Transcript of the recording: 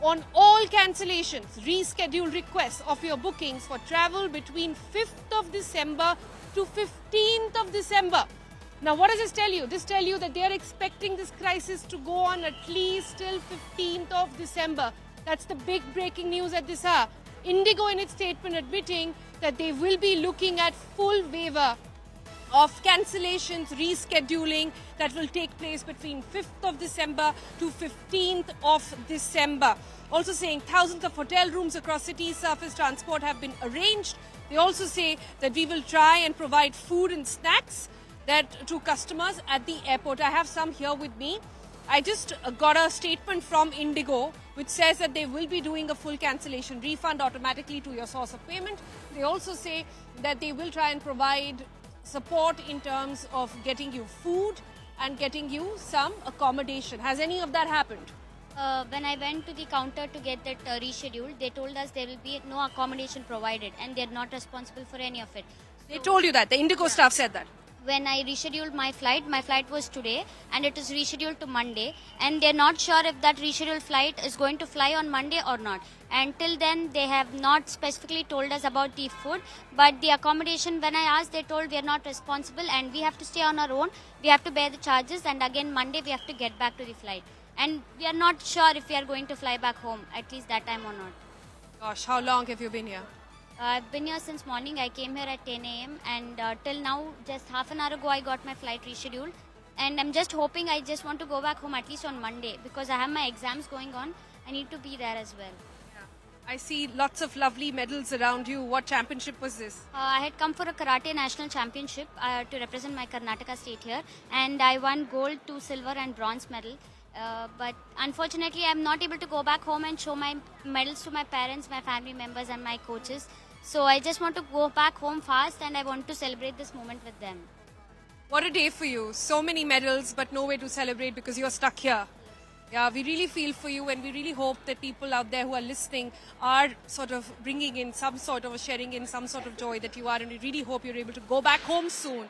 on all cancellations, reschedule requests of your bookings for travel between 5th of December to 15th of December. Now, what does this tell you? This tells you that they are expecting this crisis to go on at least till 15th of December. That's the big breaking news at this hour. Indigo in its statement admitting that they will be looking at full waiver of cancellations, rescheduling that will take place between 5th of December to 15th of December. Also saying thousands of hotel rooms across city surface transport have been arranged. They also say that we will try and provide food and snacks that to customers at the airport. I have some here with me. I just got a statement from Indigo which says that they will be doing a full cancellation refund automatically to your source of payment. They also say that they will try and provide support in terms of getting you food and getting you some accommodation. Has any of that happened? When I went to the counter to get that rescheduled, they told us there will be no accommodation provided and they're not responsible for any of it. They told you that. The Indigo staff said that. When I rescheduled my flight was today and it is rescheduled to Monday, and they're not sure if that rescheduled flight is going to fly on Monday or not. And till then they have not specifically told us about the food, but the accommodation, when I asked, they told we are not responsible and we have to stay on our own, we have to bear the charges, and again Monday we have to get back to the flight. And we are not sure if we are going to fly back home at least that time or not. Gosh, how long have you been here? I've been here since morning. I came here at 10 a.m. and till now, just half an hour ago, I got my flight rescheduled. And I'm just hoping, I just want to go back home at least on Monday because I have my exams going on. I need to be there as well. I see lots of lovely medals around you. What championship was this? I had come for a Karate National Championship to represent my Karnataka state here. And I won gold, 2 silver and bronze medal. But unfortunately, I'm not able to go back home and show my medals to my parents, my family members and my coaches. So I just want to go back home fast and I want to celebrate this moment with them. What a day for you. So many medals, but no way to celebrate because you're stuck here. Yeah, we really feel for you and we really hope that people out there who are listening are sort of bringing in some sort of sharing in some sort of joy that you are, and we really hope you're able to go back home soon.